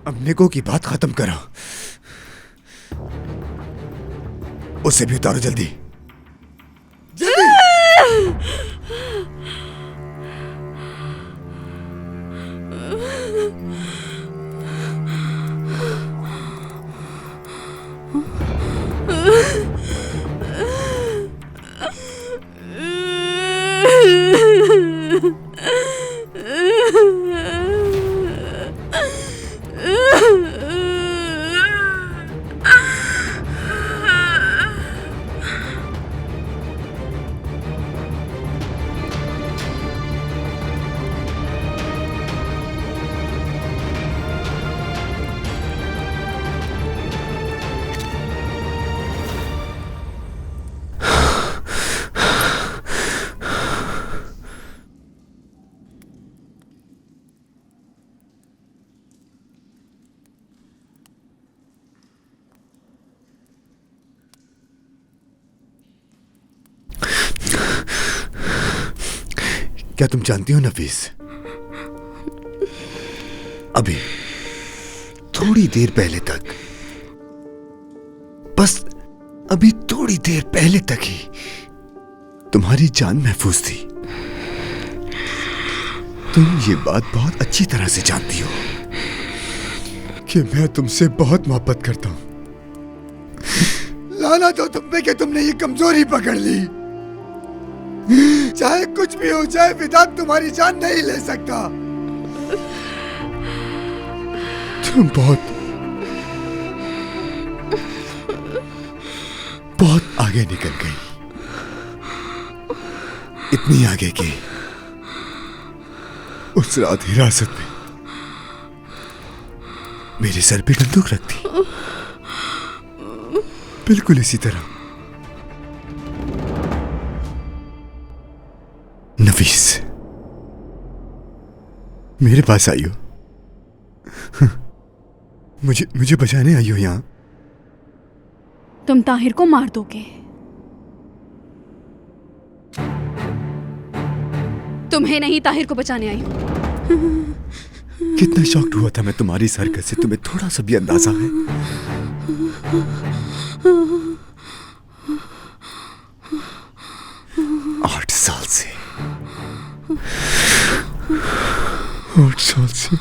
अब निको की बात खत्म करो, उसे भी उतारो जल्दी जल्दी। क्या तुम जानती हो नफीस, अभी थोड़ी देर पहले तक, बस अभी थोड़ी देर पहले तक ही तुम्हारी जान महफूज थी। तुम ये बात बहुत अच्छी तरह से जानती हो कि मैं तुमसे बहुत मोहब्बत करता हूं। लानत हो तुम पे कि तुमने ये कमजोरी पकड़ ली। चाहे कुछ भी हो जाए, विधान तुम्हारी जान नहीं ले सकता। तुम बहुत आगे निकल गई, इतनी आगे कि उस रात हिरासत में मेरे सर पे बंदूक रख दी, बिल्कुल इसी तरह। नफीस, मेरे पास आई हो, मुझे बचाने आई हो यहां। तुम ताहिर को मार दोगे। तुम्हें नहीं, ताहिर को बचाने आई हूं। कितना शॉक्ड हुआ था मैं तुम्हारी इस हरकत से, तुम्हें थोड़ा सा भी अंदाजा है? 8 साल से 8 साल से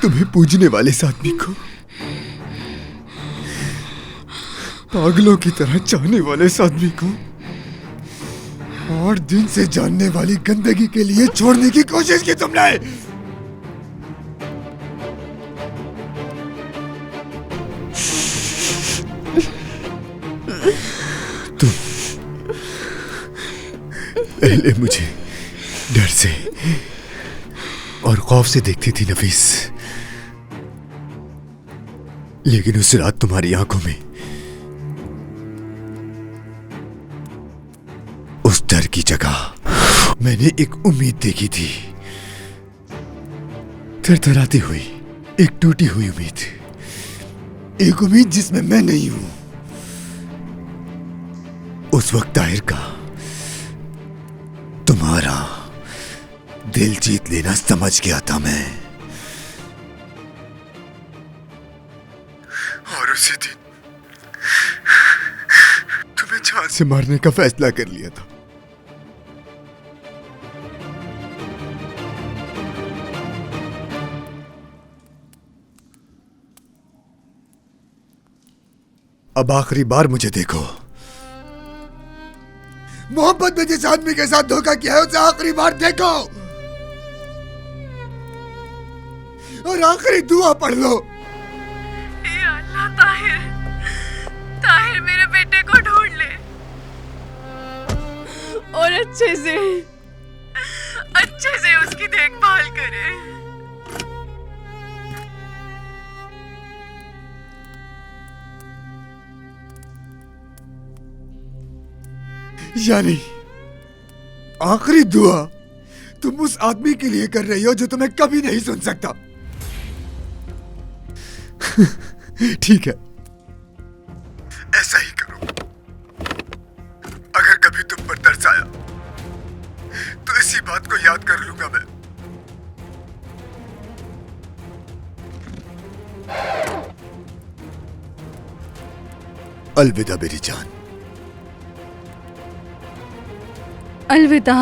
तुम्हें पूजने वाले इस आदमी को पागलों की तरह चाहने वाले इस आदमी को 8 दिन से जानने वाली गंदगी के लिए छोड़ने की कोशिश की तुमने। तुम पहले मुझे डर से और खौफ से देखती थी नफीस, लेकिन उस रात तुम्हारी आंखों में उस डर की जगह मैंने एक उम्मीद देखी थी, थरथराती हुई एक टूटी हुई उम्मीद, एक उम्मीद जिसमें मैं नहीं हूं। उस वक्त ताहिर का तुम्हारा दिल जीत लेना समझ गया था मैं, और उसी दिन तुम्हें जान से मारने का फैसला कर लिया था। अब आखिरी बार मुझे देखो, मोहब्बत में जिस आदमी के साथ धोखा किया है उसे आखिरी बार देखो और आखिरी दुआ पढ़ लो। या अल्लाह, ताहिर, ताहिर मेरे बेटे को ढूंढ ले और अच्छे से उसकी देखभाल करे। यानी आखिरी दुआ तुम उस आदमी के लिए कर रही हो जो तुम्हें कभी नहीं सुन सकता। ठीक है, ऐसा ही करो। अगर कभी तुम पर तरस आया तो इसी बात को याद कर लूंगा मैं। अलविदा मेरी जान। अलविदा।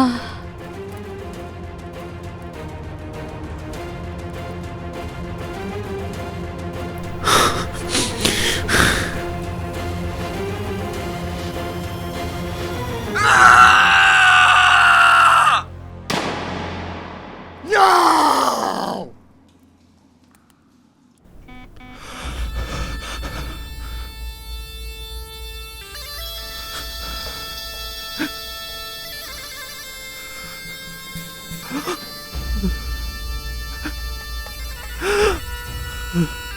No!